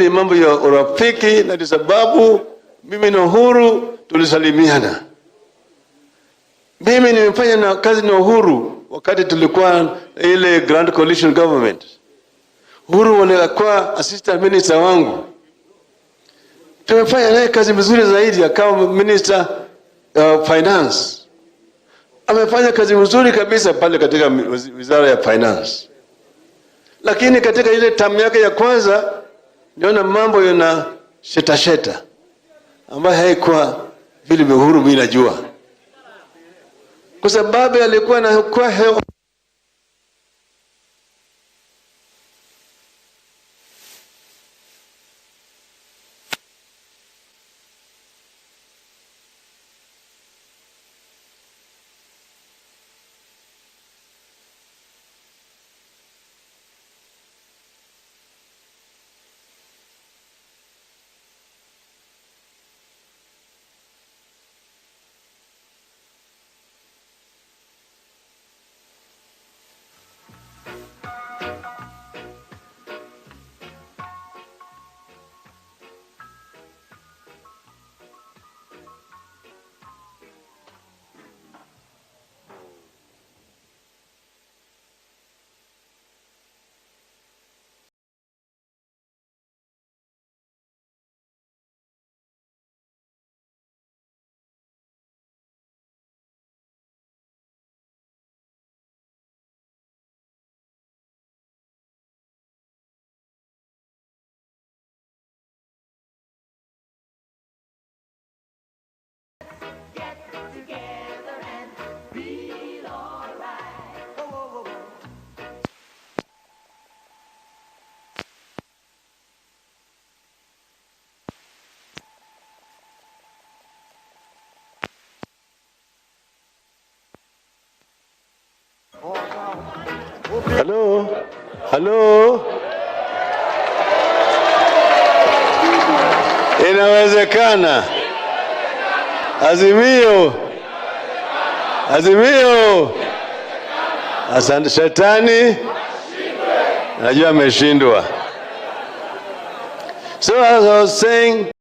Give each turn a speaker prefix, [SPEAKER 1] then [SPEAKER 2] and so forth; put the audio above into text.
[SPEAKER 1] ni mambo ya urafiki, na sababu mimi na Uhuru tulisalimiana. Mimi nimefanya na kazi na Uhuru wakati tulikuwa ile Grand Coalition Government. Uhuru alikuwa assistant minister wangu. Tumefanya naye kazi mzuri zaidi, akawa minister finance. Amefanya kazi mzuri kabisa pale katika wizara ya finance. Lakini katika ile term yake ya kwanza niona mambo yana sheta ambayo haikuwa vile Uhuru mimi najua. Kwa sababu alikuwa na kwa hewa Halo. Inawezekana. Azimio. Asante. Shetani najua ameshindwa. So as I was saying,